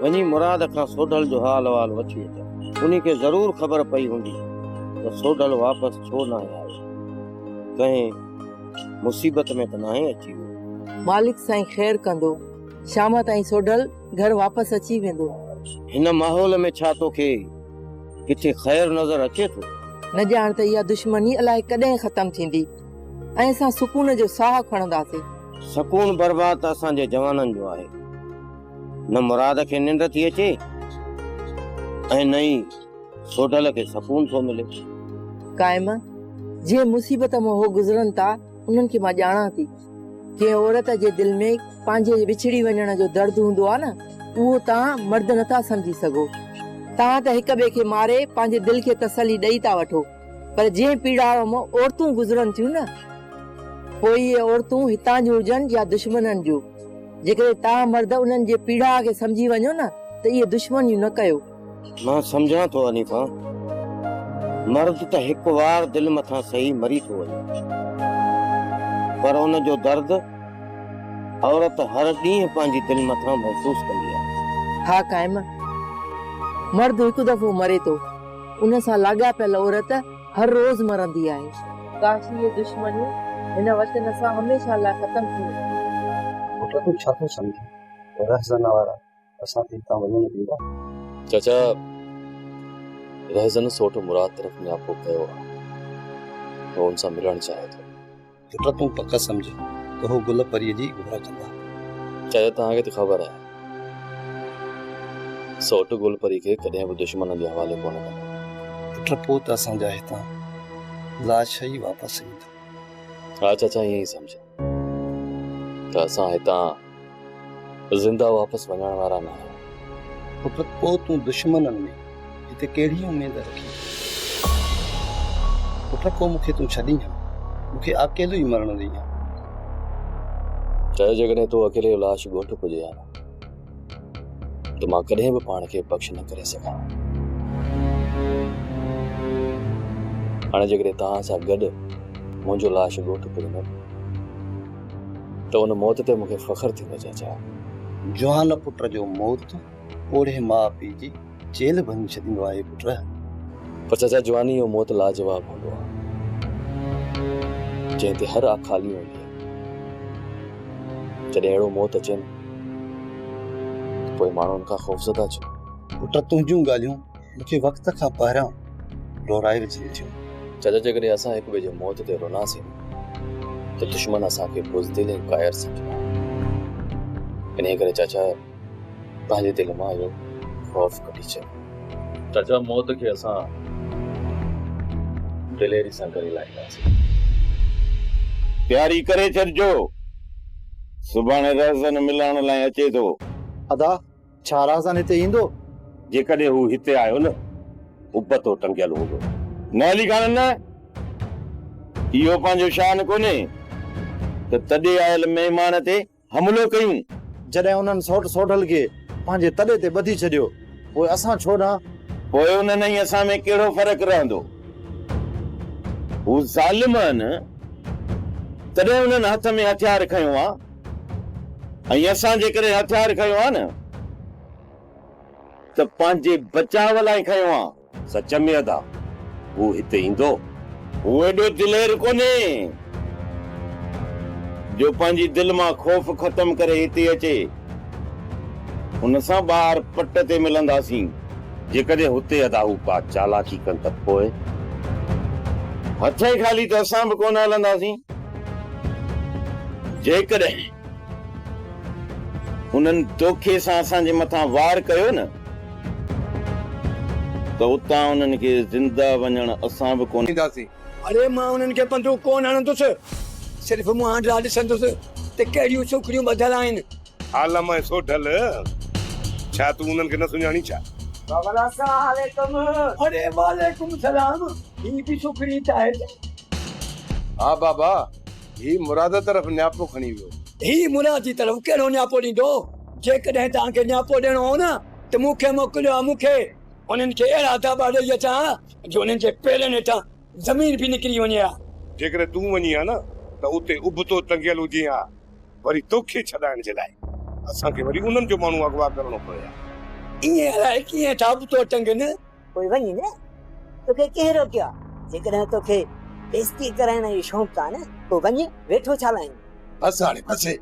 वनी मुराद खां सोडल जो हाल वाल वठी अच। उन्हीं के जरूर खबर पई हूंदी तो सोडल वापस छो ना आयो, कहीं मुसीबत में तो नहीं अची वियो। मालिक साईं खैर कंदो, शाम ताईं सोडल घर वापस अची वेंदो। हिन माहौल में छा तोखे किथे खैर नजर अचे थो? न ॼाण त इहा दुश्मनी अलाए कॾहिं ख़त्म थींदी ऐं असां सुकून जो साह खणंदासीं। सुकून बर्बाद असांजे जवाननि जो आहे। न मुराद खे निंड थी अचे ऐं न ई सोडल खे सुकून थो मिले। कायम जे मुसीबत में हो गुज़रनि था उन्हनि खे मां ॼाणा थी। कंहिं औरत जे दिल में पंहिंजे विछड़ी वञण जो दर्द हूंदो आहे न, उहो तव्हां मर्द नथा समझी सघो। तव्हां त हिक ॿिए खे मारे पंहिंजे दिल खे तसली ॾेई था वठो, पर जंहिं पीड़ा में औरतूं गुज़रनि थियूं न, पोइ इहे औरतूं हितां जूं हुजनि या दुश्मननि जूं, जेकॾहिं तव्हां मर्द उन्हनि जे पीड़ा खे समझी वञो न त इहे दुश्मनियूं न कयो। मां सम्झां थो अनीफा, मर्द त हिकु वार दिल मथां सही मरी थो वञे, पर उन जो दर्द औरत हर ॾींहुं पंहिंजी दिल मथां महसूस कंदी आहे। हा कायम, मर्द हिकु दफ़ो मरे थो, उन सां लाॻापियल औरत हर रोज़ मरंदी आहे। काश इहे दुश्मनियूं हिन वतन सां हमेशह लाइ ख़त्म थी वञे। तू छा थो सम्झे? रहज़न वारा असांखे हितां वञण ॾींदा? चाचा, रहज़न सोट मुराद तरफ़ न्यापो कयो आहे, वो उनसां मिलण चाहे थो। पुट तूं पक सम्झ त हो गुल परीअ जी घुर कंदा। चाचा, तव्हांखे त ख़बर आहे सोट गुल परी खे कॾहिं बि दुश्मन जे हवाले कोन कंदा। पुट पोइ त असांजा हितां लाश ई वापसि ईंदा। हा चाचा, ईअं ई सम्झ त असां हितां ज़िंदा वापसि वञण वारा न आहियूं। पुट पोइ तूं दुश्मननि में हिते कहिड़ी उमेद रखी? पुट पोइ मूंखे तूं छॾी आ, मूंखे अकेलो ई मरण ॾेई आ। चाहे जेकॾहिं तूं अकेले लाश ॻोठ पुॼे आ न, त मां कॾहिं बि पाण खे बख़्श न करे सघां। हाणे जेकॾहिं तव्हां सां गॾु मुंहिंजो लाश ॻोठ पुॼंदो त उन मौत ते मूंखे फ़ख्रु थींदो। चाचा, जवान पुट जो मौत ओढ़े माउ पीउ जी जेल भञी छॾींदो आहे पुट। पर चाचा, जवानी जो मौत लाजवाब हूंदो आहे, जंहिं ते हर आंख खाली हूंदी आहे। जॾहिं अहिड़ो मौत अचे न, पोइ माण्हू उनखां ख़ौफ़ज़दा छो। पुट तुंहिंजूं ॻाल्हियूं मूंखे वक़्त खां पहिरियां दोहराए विझनि थियूं। चाचा, जेकॾहिं असां हिक ॿिए जे मौत ते रोनासीं त दुश्मन असांखे बुज़दिल ऐं कायर सम्झंदा। इन्हीअ करे चाचा, पंहिंजे दिलि मां इहो ख़ौफ़ कढी छॾ। चाचा, मौत खे असां दिलेरी सां करे लाहींदासीं। तयारी करे छॾिजो, सुभाणे रहज़न मिलण लाइ अचे थो। अदा, छा रहज़न हिते ईंदो? जेकॾहिं हू हिते आयो न, उबतो टंगियल हूंदो। न लिखान न, इहो पंहिंजो शान कोन्हे त तॾे आयल महिमान ते हमलो कयूं। जॾहिं उन्हनि सोडल खे पंहिंजे तॾे ते ॿधी छॾियो, पोइ असां छो न? पोइ उन्हनि ऐं असां में कहिड़ो फ़र्क़ु रहंदो? हू ज़ालिम आहिनि, तॾहिं उन्हनि हथ में हथियार खयो आहे, ऐं असां जेकॾहिं हथियार खयो आहे न त पंहिंजे बचाव लाइ खयो आहे। सच में अदा, हू हिते ईंदो, हू एॾो दिलेर कोन्हे जो पंहिंजी दिलि मां ख़ौफ़ ख़त्म करे हिते अचे। हुन सां ॿाहिरि पट ते मिलंदासीं। जेकॾहिं हुते अदा हू का चालाकी कनि त पोइ हथ ई खाली त असां बि कोन हलंदासीं। जेकॾहिं उन्हनि धोखे सां असांजे मथां वार कयो न, त उतां उन्हनि खे ज़िंदा वञण असां बि कोन ईंदासीं। अरे मां उन्हनि खे पंधु कोन हणंदुसि, सिर्फ़ मूं आंडा ॾिसंदुसि त कहिड़ियूं छोकिरियूं ॿधियल आहिनि। आलम ऐं सोडल, छा तूं उन्हनि खे न सुञाणी छा? अरे वालेकुम सलाम, ही बि छोकिरी चाहे। हा बाबा, ही मुराद तरफ़ न्यापो खणी वियो। ही मुराद जी तरफ़ कहिड़ो न्यापो ॾींदो? जेकॾहिं तव्हांखे न्यापो ॾियणो हो न त मूंखे मोकिलियो आहे। मूंखे उन्हनि खे अहिड़ा दाबा ॾेई अचां जो उन्हनि जे पेरनि हेठां ज़मीन बि निकिरी वञे हा। जेकॾहिं तूं वञी हा न त उते उबतो टंगियल हुजे हा, वरी तोखे छॾाइण जे लाइ असांखे वरी उन्हनि जो माण्हू अगवा करणो पए। ईअं अलाए कीअं ठाब थो टंगनि कोई वञी न तोखे कंहिं रोकियो आहे जेकॾहिं तोखे बेइज़ती कराइण जो शौक़ु आहे न पोइ वञी वेठो छा लाइ बस हाणे बसे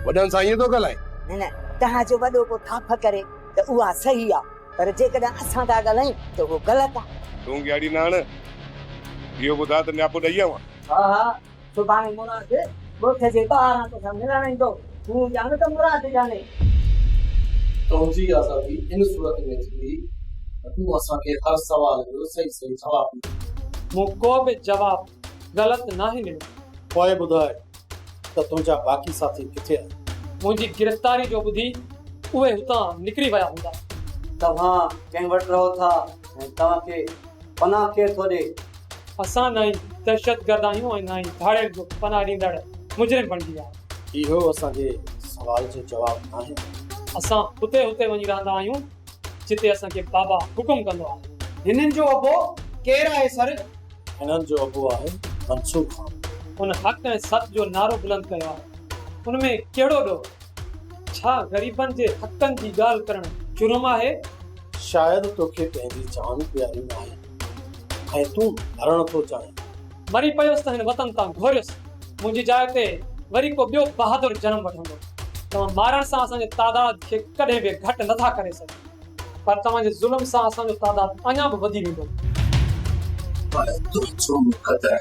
वॾनि सां ईअं थो ॻाल्हाए न न तव्हांजो वॾो को थाप करे त उहा सही आहे पर जेकॾहिं असां था ॻाल्हायूं त उहो ग़लति आहे तूं ॻाड़ी नाण इहो ॿुधा त न्यापो ॾेई आवां हा हा सुभाणे मुराद ॻोठ जे ॿाहिरां तोखां मिलण ईंदो तूं ॼाण त मुराद ॼाणे तौजी आज़ादी इन सूरत में थी तूं असांखे हर सवाल जो सही सही जवाब मूं को बि जवाब ग़लति नाहे ॾिनो पोइ ॿुधाए त तुंहिंजा बाक़ी साथी किथे आहिनि मुंहिंजी गिरफ़्तारी जो ॿुधी उहे हुतां निकिरी विया हूंदा तव्हां कंहिं वटि रहो था ऐं तव्हांखे पनाह केरु थो ॾे असां न ई दहशतगर्द आहियूं ऐं न ई धाड़े जो पनाह ॾींदड़ मुजरिम बणिजी विया इहो असांजे सवाल जो जवाब नाहे असां हुते वञी रहंदा आहियूं जिते असांखे बाबा हुकुम कंदो आहे हिननि जो अबो केरु आहे सर हिननि जो अबो आहे मंसूर खान हुन हक़ ऐं सच जो नारो बुलंद कयो आहे हुनमें कहिड़ो ॾोह छा ग़रीबनि जे हक़नि जी ॻाल्हि करणु जुर्म आहे शायदि तोखे पंहिंजी जान प्यारी न आहे ऐं तूं मरण थो चाहीं मरी पियोसि त हिन वतन तां घोरियुसि मुंहिंजी जाइ ते वरी को ॿियो बहादुर जनम वठंदो तव्हां मारण सां असांजे तादाद खे कॾहिं बि घटि नथा करे सघो पर तव्हांजे ज़ुल्म सां असांजो तादाद अञा बि वधी वेंदो पर तुझो मुक़दर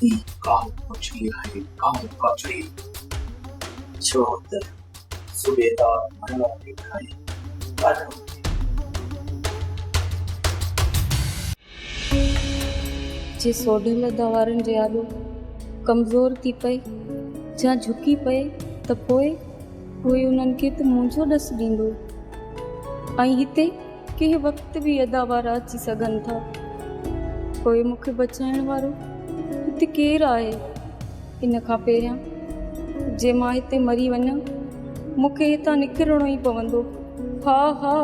ई काल पछड़ी आहे काल पछड़ी छो त सुबेदार मनो दिखाई पर जे सोढल दवारनि जे आॾो कमज़ोर थी पए या झुकी पए त पोइ उहे उन्हनि खे त मुंहिंजो ॾसु ॾींदो ऐं हिते कंहिं वक़्तु बि अदावारा अची सघनि था पोइ मूंखे बचाइण वारो हिते केरु आहे इन खां पहिरियां जे मां हिते मरी वञा मूंखे हितां निकिरणो ई पवंदो हा हा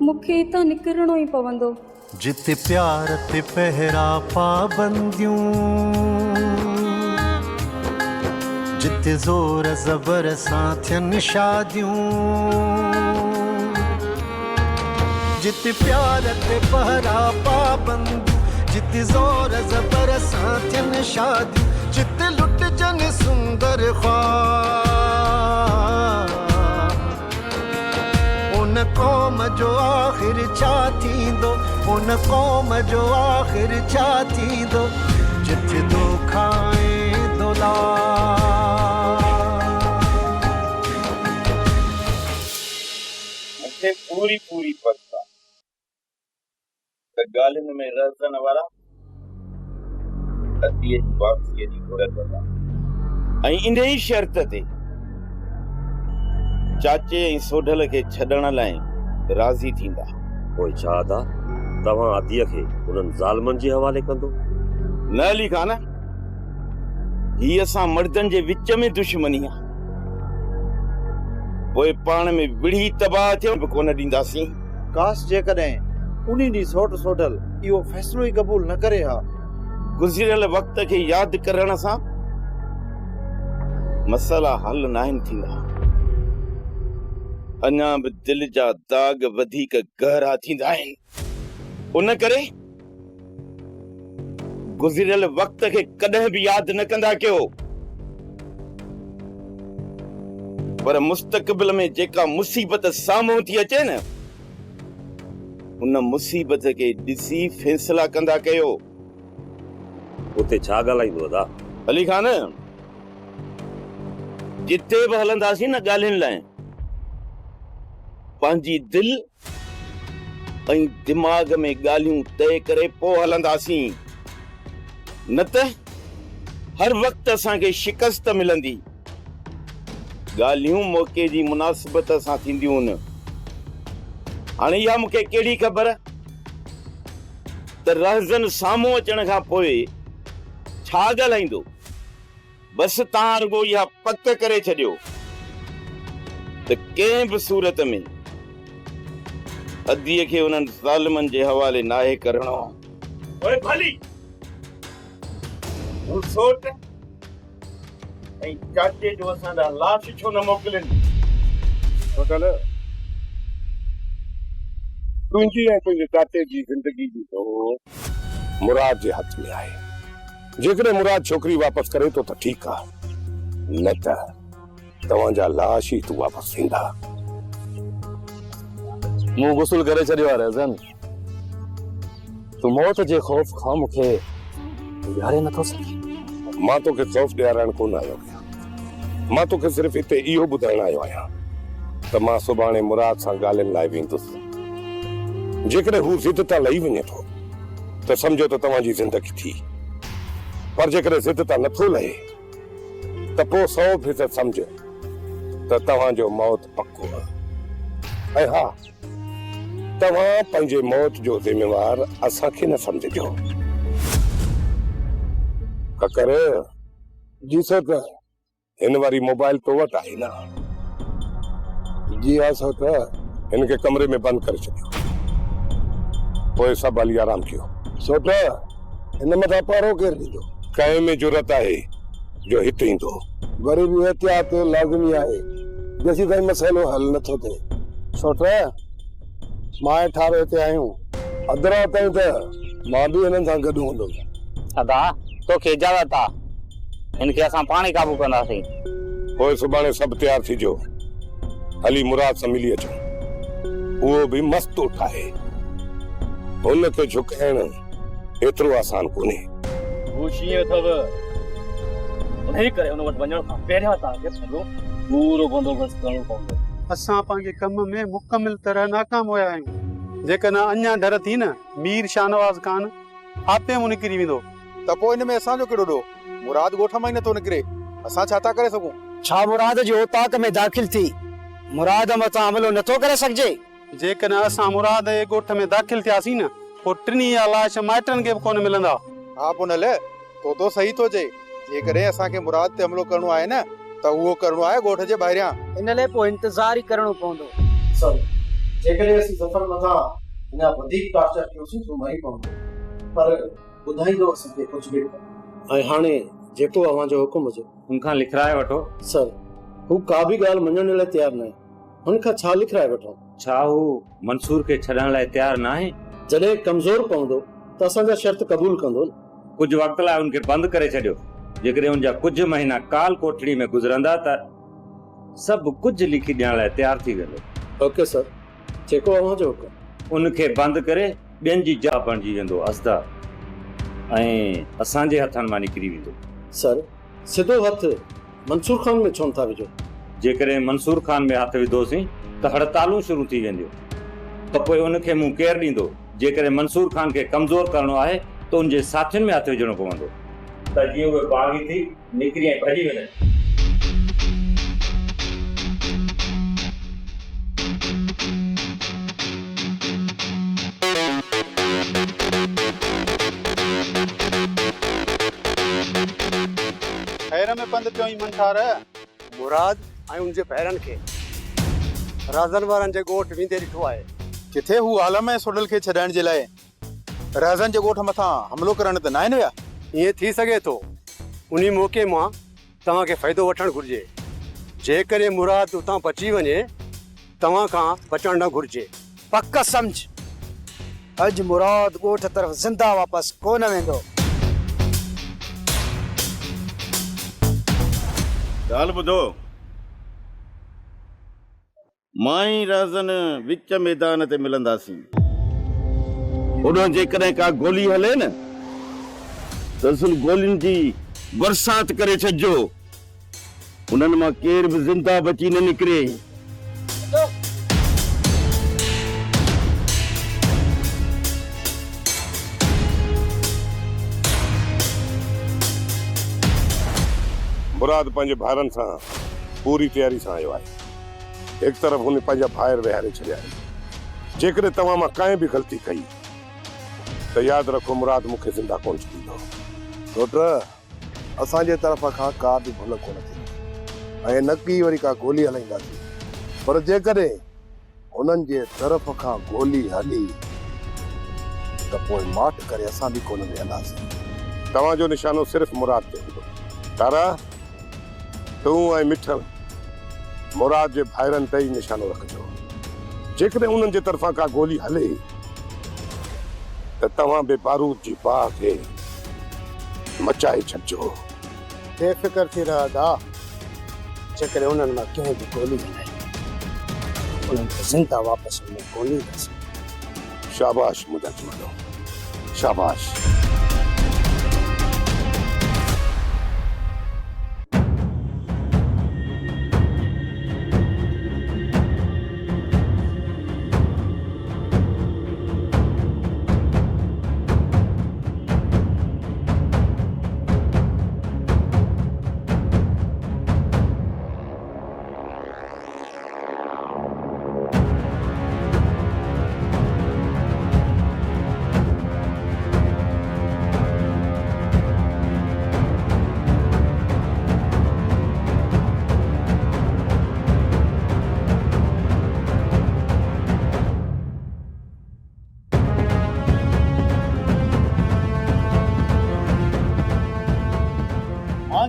मूंखे हितां निकिरणो ई पवंदो जिते प्यार ते पहरा पाबंदियूं जिते ज़ोर ज़बर सां थियनि शादियूं जिते प्यार ते पहरा पाबंदियूं जिते ज़ोर ज़बर सां थियनि शादियूं जिते लुटजनि सुंदर ख्वाब उन क़ौम जो आख़िर छा थींदो उन क़ौम जो आख़िर छा थींदो जिथे धोखा ऐं मूंखे पूरी पता त ॻाल्हियुनि में रज़न वारा अतीअ जी वापसीअ जी घुर कंदा ऐं इन ई शर्त ते चाचे ऐं सोढल खे छॾण लाइ राज़ी थींदा पोइ छा था तव्हां आदीअ खे उन्हनि ज़ालमनि जे हवाले कंदो न अली खान ही असां मर्दनि जे विच में दुश्मनी आहे पोइ पाण में विढ़ी तबाह थियण बि कोन ॾींदासीं काश जेकॾहिं उन ॾींहुं सोट सोढल इहो फ़ैसिलो ई क़बूल न करे हा गुज़िरियल वक़्त खे यादि करण सां मसला हल नाहिनि थींदा अञा बि दिलि जा दाग वधीक गहरा थींदा आहिनि उन करे गुज़िरियल वक़्त खे कॾहिं बि यादि न कंदा कयो पर मुस्तक़बिल में जेका मुसीबत साम्हूं थी अचे न उन मुसीबत खे ॾिसी फ़ैसिला कंदा कयो उते छा ॻाल्हाईंदो अदा अली खान जिते बि हलंदासीं न ॻाल्हियुनि लाइ पंहिंजी दिलि ऐं दिमाग़ में ॻाल्हियूं तय करे पोइ हलंदासीं न त हर वक़्तु असांखे शिकस्त मिलंदी ॻाल्हियूं मौक़े जी मुनासिबत सां थींदियूं न हाणे इहा मूंखे कहिड़ी ख़बर त रहज़न साम्हूं अचण खां पोइ छा ॻाल्हाईंदो बसि तव्हां रुगो इहा पक करे छॾियो त कंहिं बि सूरत में अदीअ खे उन्हनि ज़ालिमनि जे हवाले नाहे करणो ओए भली हू सोट ऐं चाचे जो असांजा लाश छो न मोकिलनि सोटल तुंहिंजी ऐं तुंहिंजे चाचे जी ज़िंदगी जी तो मुराद जे हथ में आहे। जेकॾहिं मुराद छोकिरी वापसि करे थो त ठीकु आहे, न त तव्हांजा लाश ई तूं वापसि थींदा। मूं गुस्ल करे छॾियो आहे रज़न। तूं मौत जे ख़ौफ़ खां मूंखे ॾियारे नथो सघे। मां तोखे ख़ौफ़ ॾियारणु कोन आयो आहियां, मां तोखे सिर्फ़ु हिते इहो ॿुधाइण आयो आहियां त मां सुभाणे मुराद सां ॻाल्हियुनि लाइ वेंदुसि। जेकॾहिं हू ज़िद तां लही वञे थो त सम्झो त तव्हांजी ज़िंदगी थी, पर जेकॾहिं ज़िद तां नथो लहे त पोइ 100% सम्झ त तव्हांजो मौत पको आहे। ऐं हा, तव्हां पंहिंजे मौत जो ज़िम्मेवार असांखे न सम्झिजो। ककर जी त हिन वारी मोबाइल तो वटि आहे न? जी हा सो त हिनखे कमरे में बंदि करे छॾियो, पोइ सभु हली आराम कयो। सो त हिन मथां पारो केरु ॾींदो? कंहिं में ज़रूरत आहे जो हिते ईंदो। वरी बि एहतियात लाज़मी आहे जेसीं ताईं मसइलो हल नथो थिए। सो त मां ठारे हिते आहियूं, अधु राति ताईं त मां बि हिननि सां गॾु हूंदुमि। अदा तोखे इजाज़त आहे, हिनखे असां पाण ई काबू कंदासीं। पोइ सुभाणे सभु तयारु थीजो, हली मुराद सां मिली अचो। उहो बि मस्तु ठाहे, हुनखे झुकाइण एतिरो आसान कोन्हे। हू शींहं अथव, उन्ही करे हुन वटि वञण खां पहिरियां तव्हांखे सॼो पूरो बंदोबस्तु करणो पवंदो। असां पंहिंजे कम में मुकमिल तरह नाकाम हुया आहियूं। जेकॾहिं अञा डर थी न मीर शाहनवाज़ खान आपे मूं निकिरी वेंदो त पोइ हिन में असांजो कहिड़ो ॾोह? मुराद ॻोठ मां ई नथो निकिरे, असां छा था करे सघूं? छा मुराद जी औताक में दाख़िल थी मुराद मथां हमलो नथो करे सघिजे? जेकॾहिं असां मुराद जे ॻोठ में दाख़िल थियासीं न, पोइ टिनी या लाश माइटनि खे बि कोन मिलंदा। हा पुनल, तो सही थो चए। जेकॾहिं असांखे मुराद ते हमलो करणो आहे न त उहो करणो आहे ॻोठ जे ॿाहिरियां। इन लाइ पोइ इंतज़ार ई करणो पवंदो। सर, जेकॾहिं असीं ज़फर मथां अञा वधीक टार्चर कयोसीं त मरी पवंदो, पर ॿुधाईंदो असांखे कुझु बि। ऐं हाणे जेको अव्हांजो हुकुम हुजे हुनखां लिखराए वठो। सर, हू का बि ॻाल्हि मञण लाइ तयारु न आहे, हुनखां छा लिखराए वठो? छा हू मंसूर खे छॾण लाइ तयारु न आहे? जॾहिं कमज़ोर पवंदो त असांजा शर्त क़बूल कंदो न। कुझु वक़्त लाइ हुनखे बंदि करे छॾियो। जेकॾहिं हुनजा कुझु महीना काल कोठड़ी में गुज़रंदा त सभु कुझु लिखी ॾियण लाइ तयारु थी वेंदो। ओके सर, जेको अव्हांजो हुकुम। उनखे बंदि करे ॿियनि जी जाह बणिजी वेंदो असदा, ऐं असांजे हथनि मां निकिरी वेंदो। सर, सिधो हथ मंसूर खान में छो था विझो? जेकॾहिं मंसूर खान में हथ विधोसीं त हड़तालूं शुरू थी वेंदियूं, त पोइ उनखे मूं केरु ॾींदो? जेकॾहिं मंसूर खान खे कमज़ोर करणो आहे त उनजे साथियुनि में हथ विझणो पवंदो, त जीअं उहे बाग़ी थी निकिरी ऐं भॼी वञनि। खैर में पंध पियो ई मंठार मुराद ऐं उनजे भैरनि खे राज़न वारनि जे ॻोठ वेंदे ॾिठो आहे। किथे हू आलम ऐं सोडल खे छॾाइण जे लाइ राज़न जे ॻोठ मथां हमलो करण त न आहिनि विया? ईअं थी सघे थो। उन मौक़े मां तव्हांखे फ़ाइदो वठणु घुरिजे। जेकॾहिं मुराद उतां बची वञे, तव्हां खां बचणु न घुरिजे। पक सम्झ, अॼु मुराद ॻोठ तरफ़ ज़िंदा वापसि कोन वेंदो। ॻाल्हि ॿुधो, मां ई राज़न विच मैदान ते मिलंदासीं। उन जेकॾहिं का गोली हले न त असल गोलियुनि जी बरसात करे छॾिजो, उन्हनि मां केर बि ज़िंदा बची न निकिरे। मुराद पंहिंजे भाइरनि सां पूरी तयारी सां आयो आहे। हिकु तरफ़ हुन पंहिंजा भाइर विहारे छॾिया आहिनि। जेकॾहिं तव्हां मां कंहिं बि ग़लती कई त यादि रखो, मुराद मूंखे ज़िंदा कोन छॾींदो। छोट असांजे तरफ़ खां का बि भुल कोन थींदी ऐं न की वरी का गोली हलाईंदासीं, पर जेकॾहिं उन्हनि जे तरफ़ खां गोली हली त पोइ माठ करे असां बि कोन वेहंदासीं। तव्हांजो निशानो सिर्फ़ु मुराद ते हूंदो। तारा, तूं ऐं मिठल मुराद जे भाइरनि ते ई निशानो रखजो। जेकॾहिं उन्हनि जे तरफ़ां का गोली हले त तव्हां बे बारूद जी बाह खे मचाए छॾिजो। बेफ़िक्र थी रहा दा, जेकॾहिं उन्हनि मां कंहिं बि गोली हलाई उन्हनि खे ज़िंदा वापसि में कोन ईंदासीं। शाबाश मुंहिंजा जुवानो, शाबाश।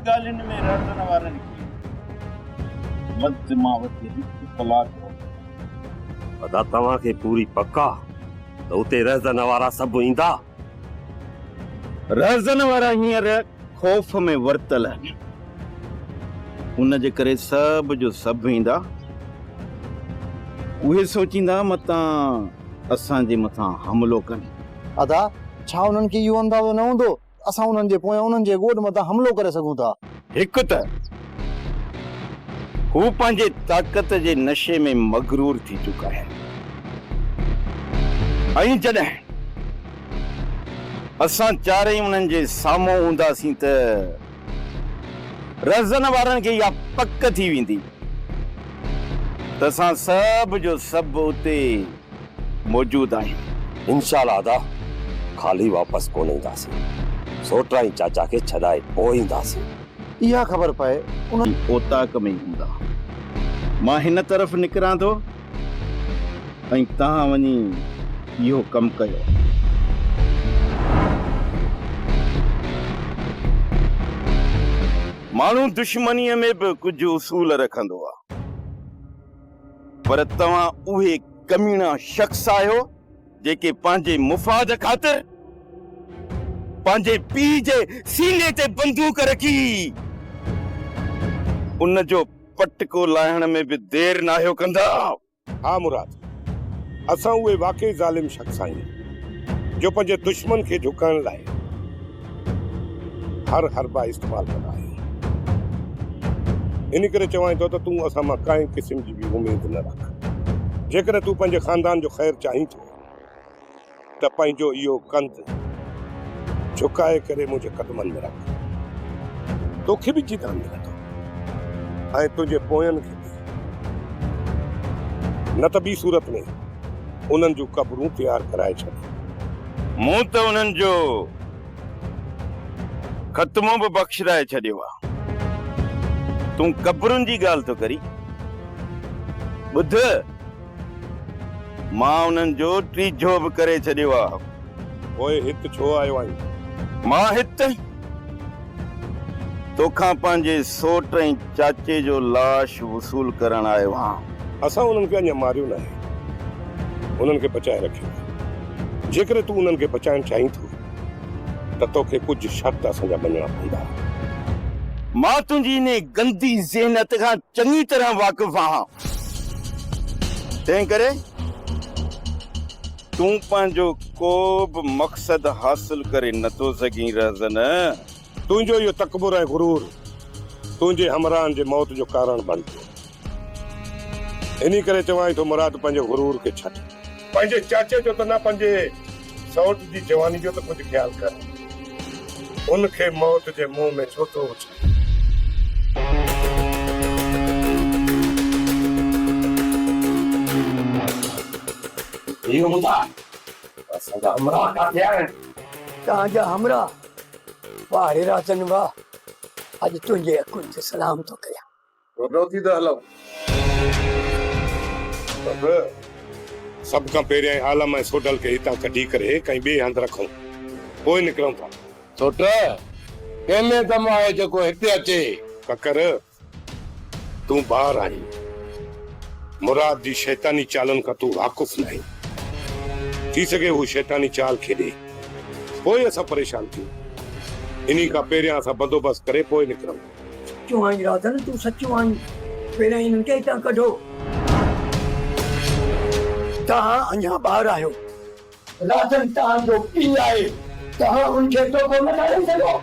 ॻाल्हियुनि में रड़ण वारनि खे वधि मां वधि हिकु कलाकु अदा तव्हांखे पूरी पका त उते रहजन वारा सभु ईंदा? रहजन वारा हींअर ख़ौफ़ में वरतल आहिनि, उन जे करे सभु जो सभु ईंदा। उहे सोचींदा मतां असांजे मथां हमिलो कनि। अदा छा उन्हनि खे इहो अंदाज़ो न हूंदो असां उन्हनि जे पोयां उन्हनि जे ॻोठ मथां हमिलो करे सघूं था? हिकु त हू पंहिंजे ताक़त जे नशे में मगरूर थी चुका आहिनि, ऐं जॾहिं असां चारई उन्हनि जे साम्हूं हूंदासीं त रहजन वारनि खे इहा पक थी वेंदी त असां सभु जो सभु उते मौजूद आहियूं। इंशाअल्लाह अदा खाली वापसि कोन ईंदासीं, सोटा ई चाचा खे छॾाए पोइ ईंदासीं। इहा ख़बर पए उन्हनि ओताक में हूंदा। मां हिन तरफ़ निकिरां थो ऐं तव्हां वञी इहो कमु कयो। माण्हू दुश्मनीअ में बि कुझु उसूल रखंदो आहे, पर तव्हां उहे कमीना शख्स आहियो जेके पंहिंजे मुफ़ाद ख़ातिर पंहिंजे पीउ जे सीने ते बंदूक रखी उन जो पटको लाहिण में बि देर न आहियो कंदा। हा मुराद, असां उहे वाकई ज़ालिम शख्स आहियूं जो पंहिंजे दुश्मन खे झुकाइण लाइ हर हरबा इस्तेमाल कंदा आहियूं। इन करे चवां थो त तूं असां मां काई क़िस्म जी बि उमेद न रख। जेकॾहिं तूं पंहिंजे ख़ानदान जो ख़ैर चाहीं थो त पंहिंजो इहो कंध झुकाए करे मुंहिंजे कदमनि में रख। तोखे बि जीतान मिलंदो ऐं तुंहिंजे पोयनि खे न त ॿी सूरत में उन्हनि जूं क़बरूं तयारु कराए छॾ। मूं त उन्हनि जो ख़त्मो बि बख़्शराए छॾियो आहे, तूं क़बरुनि जी ॻाल्हि थो करी। ॿुध, मां उन्हनि जो टीजो बि करे छॾियो आहे। पोइ हिते छो आयो आहीं? मां हिते तोखां पंहिंजे सोट ऐं चाचे जो लाश वसूल करण आयो आहियां। असां उन्हनि खे अञा मारियो न आहे, उन्हनि खे बचाए रखियो। जेकॾहिं तूं उन्हनि खे बचाइण चाहीं थो त तोखे कुझु शर्त असांजा मञणा पवंदा। मां तुंहिंजी इन गंदी ज़हनियत खां चङी तरह वाक़िफ़ आहियां, तंहिं करे तूं पंहिंजो को बि मक़सद हासिल करे नथो सघीं रहजन। तुंहिंजो इहो तकबुर ऐं गुरूर तुंहिंजे हमराहनि जे मौत जो कारण बणिजो। इन करे चवां थो मुराद, पंहिंजे गुरूर खे छॾ। पंहिंजे चाचे जो त न, पंहिंजे सौट जी जवानी जो त कुझु ख़्यालु कर। उनखे मौत जे मुंहं में छो थो विझ? असांजा हमराह काथे आहिनि? तव्हांजा हमराह वारे रातनि वाह, अॼु तुंहिंजे अखुनि ते सलाम थो कयां। थी था हलूं। सभ खां पहिरियां आलम ऐं सोडल खे हितां कढी करे कहीं ॿिए हंधि रखूं, पोइ निकिरूं था। सोट कंहिंमें दम आहे जेको हिते अचे? ककर, तूं ॿार आहीं, मुराद जी शैतानी चालन का तू वाकुफ नहीं थी सके वो शैतानी चाल खेॾे पोइ असां परेशान थियूं इन्ही का पहिरियां असां बंदोबस्त करे पोइ निकिरूं सच्चो आहीं राधन तूं सच्चो आहीं पहिरियां हिननि खे हितां कढो तव्हां अञा ॿार आहियो राधन तव्हांजो पीउ आहे तव्हां हुनखे टोको न ॾेई सघो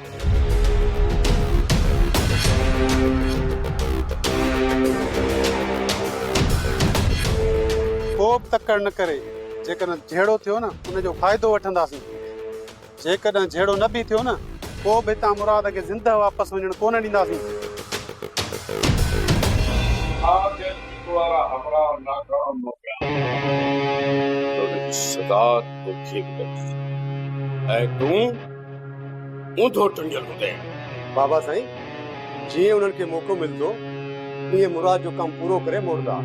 को बि तकड़ न करे जेकॾहिं जहिड़ो थियो न उनजो फ़ाइदो वठंदासीं जेकॾहिं जहिड़ो न बि थियो न को बि हितां मुराद खे ज़िंदह वापसि वञणु कोन ॾींदासीं बाबा साईं जीअं उन्हनि खे मौक़ो मिलंदो तीअं मुराद जो कमु पूरो करे मोड़दा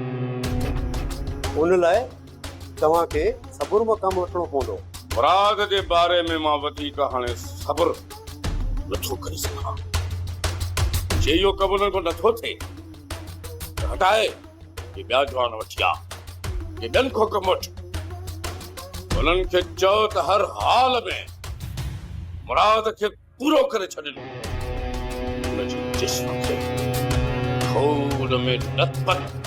उन लाइ तव्हांखे सबुर मां कमु वठणो पवंदो मुराद जे बारे में मां वधीक हाणे सब्र नथो करे सघां जे इहो कमु उन्हनि खां नथो थिए त हटाए कि ॿिया जवान वठी आ कि ॿियनि खां कमु वठ उन्हनि खे चओ त हर हाल में मुराद खे पूरो करे छॾनि उनजी जिस्म खे खून में नतपत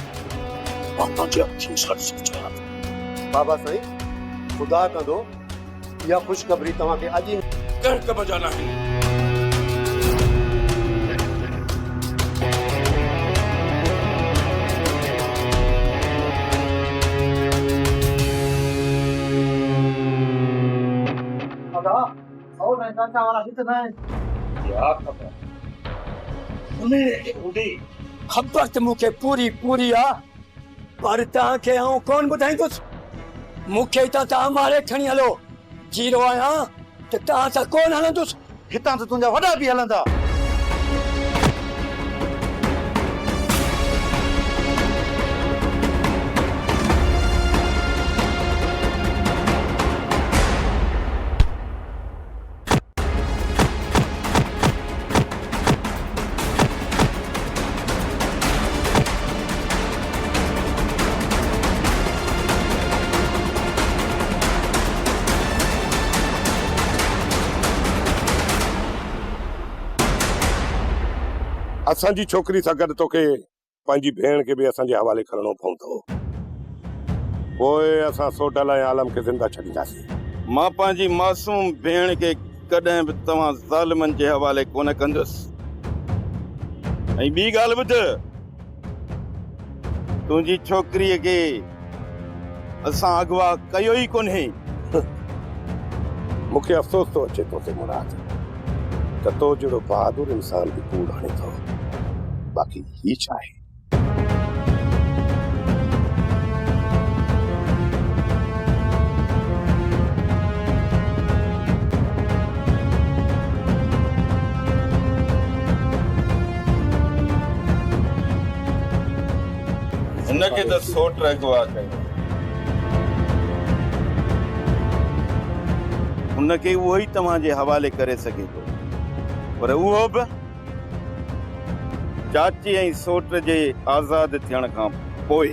बाबा साईं खुदा कंदो इहा ख़ुशख़बरी तव्हांखे अॼु कंहिं कम जा न आहिनि ख़बर त मूंखे पूरी पूरी आहे पर तव्हांखे आउं कोन ॿुधाईंदुसि मूंखे हितां तव्हां मारे खणी हलो जीरो आहियां त तव्हां सां कोन हलंदुसि हितां त तुंहिंजा वॾा बि हलंदा असांजी छोकिरी सां गॾु तोखे पंहिंजी भेण खे बि असांजे हवाले करणो पवंदो पोइ असां सोडल ऐं आलम खे ज़िंदा छॾींदासीं मां पंहिंजी मासूम भेण खे कॾहिं बि तव्हां ज़ालिमनि जे हवाले कोन कंदुसि ऐं ॿी ॻाल्हि ॿुध तुंहिंजी छोकिरीअ खे असां अगवा कयो ई कोन्हे मूंखे अफ़सोस थो अचे तोते मुराद त तो जहिड़ो बहादुर इंसान बि कूड़ हणे थो बाक़ी ही छा आहे हिनखे त सोट अगवा कयो हुनखे उहो ई तव्हांजे हवाले करे सघे थो पर उहो बि चाची ऐं सोट जे आज़ाद थियण खां पोइ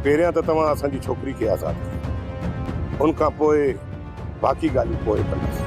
पहिरियां त तव्हां असांजी छोकिरी खे आज़ाद कयो उन खां पोइ बाक़ी ॻाल्हियूं पोइ कंदासीं